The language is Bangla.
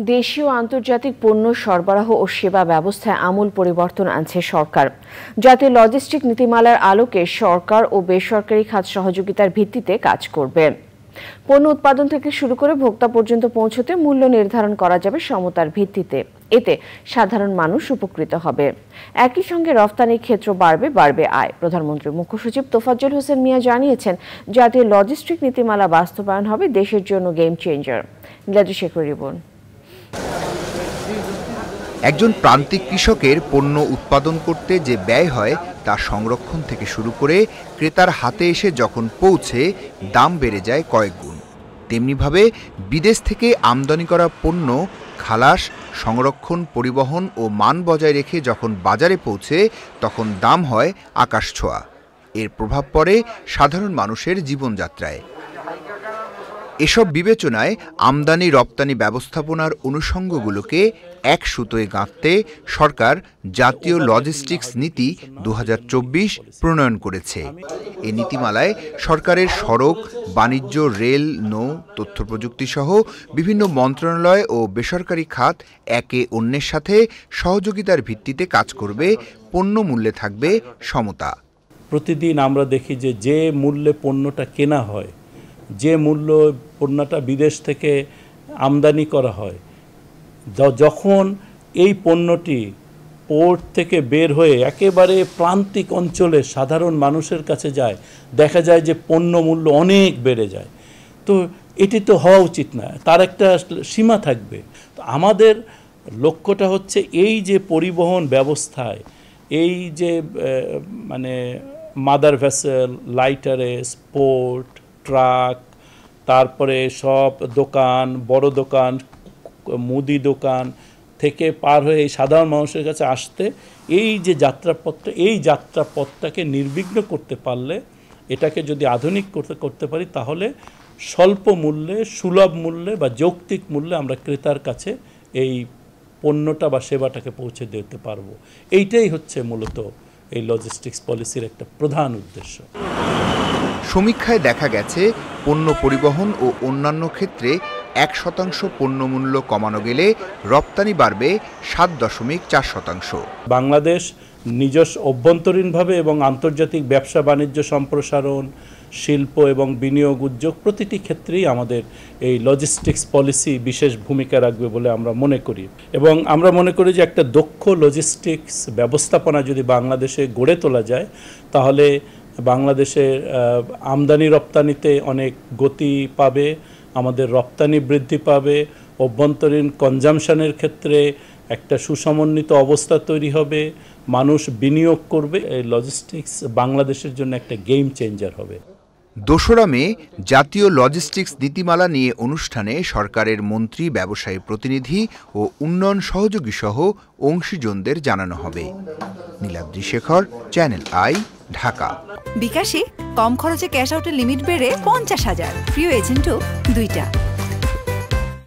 দেশীয় আন্তর্জাতিক পণ্য সরবরাহ ও সেবা ব্যবস্থায় আমূল পরিবর্তন আনছে সরকার। জাতীয় লজিস্টিক নীতিমালার আলোকে সরকার ও বেসরকারি খাত সহযোগিতার ভিত্তিতে কাজ করবে। পণ্য উৎপাদন থেকে শুরু করে ভোক্তা পর্যন্ত পৌঁছতে মূল্য নির্ধারণ করা যাবে সমতার ভিত্তিতে। এতে সাধারণ মানুষ উপকৃত হবে। একই সঙ্গে রফতানির ক্ষেত্র বাড়বে আয়। প্রধানমন্ত্রীর মুখ্য সচিব তোফাজ্জল হোসেন মিয়া জানিয়েছেন, জাতীয় লজিস্টিক নীতিমালা বাস্তবায়ন হবে দেশের জন্য গেম চেঞ্জার। নীলাদ্রি শেখর রিপন। একজন প্রান্তিক কৃষকের পণ্য উৎপাদন করতে যে ব্যয় হয় তা সংরক্ষণ থেকে শুরু করে ক্রেতার হাতে এসে যখন পৌঁছে দাম বেড়ে যায় কয়েক গুণ। তেমনিভাবে বিদেশ থেকে আমদানি করা পণ্য খালাস, সংরক্ষণ, পরিবহন ও মান বজায় রেখে যখন বাজারে পৌঁছে তখন দাম হয় আকাশছোঁয়া। এর প্রভাব পড়ে সাধারণ মানুষের জীবনযাত্রায়। এসব বিবেচনায় আমদানি রপ্তানি ব্যবস্থাপনার অনুষঙ্গগুলোকে এক সুতোয় গাঁথতে সরকার জাতীয় লজিস্টিক্স নীতি ২০২৪ প্রণয়ন করেছে। এই নীতিমালায় সরকারের সড়ক, বাণিজ্য, রেল, নৌ, তথ্য প্রযুক্তি সহ বিভিন্ন মন্ত্রণালয় ও বেসরকারি খাত একে অন্যের সাথে সহযোগিতার ভিত্তিতে কাজ করবে। পণ্য মূল্যে থাকবে সমতা। প্রতিদিন আমরা দেখি যে মূল্যে পণ্যটা কেনা হয়, যে মূল্য পণ্যটা বিদেশ থেকে আমদানি করা হয়, যখন এই পণ্যটি পোর্ট থেকে বের হয়ে একেবারে প্রান্তিক অঞ্চলে সাধারণ মানুষের কাছে যায়, দেখা যায় যে পণ্য মূল্য অনেক বেড়ে যায়। তো এটি তো হওয়া উচিত না, তার একটা সীমা থাকবে। তো আমাদের লক্ষ্যটা হচ্ছে এই যে পরিবহন ব্যবস্থায় এই যে মাদার ভেসেল, লাইটারেস, পোর্ট, ট্রাক, তারপরে সব দোকান, বড় দোকান, মুদি দোকান থেকে পার হয়ে এই সাধারণ মানুষের কাছে আসতে এই যে যাত্রাপথটা, এই যাত্রাপথটাকে নির্বিঘ্ন করতে পারলে, এটাকে যদি আধুনিক করতে পারি, তাহলে স্বল্প মূল্যে, সুলভ মূল্যে বা যৌক্তিক মূল্যে আমরা ক্রেতার কাছে এই পণ্যটা বা সেবাটাকে পৌঁছে দিতে পারবো। এইটাই হচ্ছে মূলত এই লজিস্টিক্স পলিসির একটা প্রধান উদ্দেশ্য। সমীক্ষায় দেখা গেছে পণ্য পরিবহন ও অন্যান্য ক্ষেত্রে 1% পণ্যমূল্য কমানো গেলে রপ্তানি বাড়বে 7.4%। বাংলাদেশ নিজস্ব অভ্যন্তরীণভাবে এবং আন্তর্জাতিক ব্যবসা বাণিজ্য সম্প্রসারণ, শিল্প এবং বিনিয়োগ উদ্যোগ প্রতিটি ক্ষেত্রেই আমাদের এই লজিস্টিক্স পলিসি বিশেষ ভূমিকা রাখবে বলে আমরা মনে করি। এবং আমরা মনে করি যে একটা দক্ষ লজিস্টিক্স ব্যবস্থাপনা যদি বাংলাদেশে গড়ে তোলা যায়, তাহলে বাংলাদেশের আমদানি রপ্তানিতে অনেক গতি পাবে, আমাদের রপ্তানি বৃদ্ধি পাবে, অভ্যন্তরীণ কনজামশনের ক্ষেত্রে একটা সুসমন্বিত অবস্থা তৈরি হবে, মানুষ বিনিয়োগ করবে। এই লজিস্টিক্স বাংলাদেশের জন্য একটা গেম চেঞ্জার হবে। 2 মে জাতীয় লজিস্টিক্স নীতিমালা নিয়ে অনুষ্ঠানে সরকারের মন্ত্রী, ব্যবসায়ী প্রতিনিধি ও উন্নয়ন সহযোগী সহ অংশীজনদের জানানো হবে। Niladri Shekhar, channel I, Dhaka. বিকাশে কম খরচে ক্যাশ আউটের লিমিট বেড়ে 50,000, প্রিয় এজেন্টও 2টা।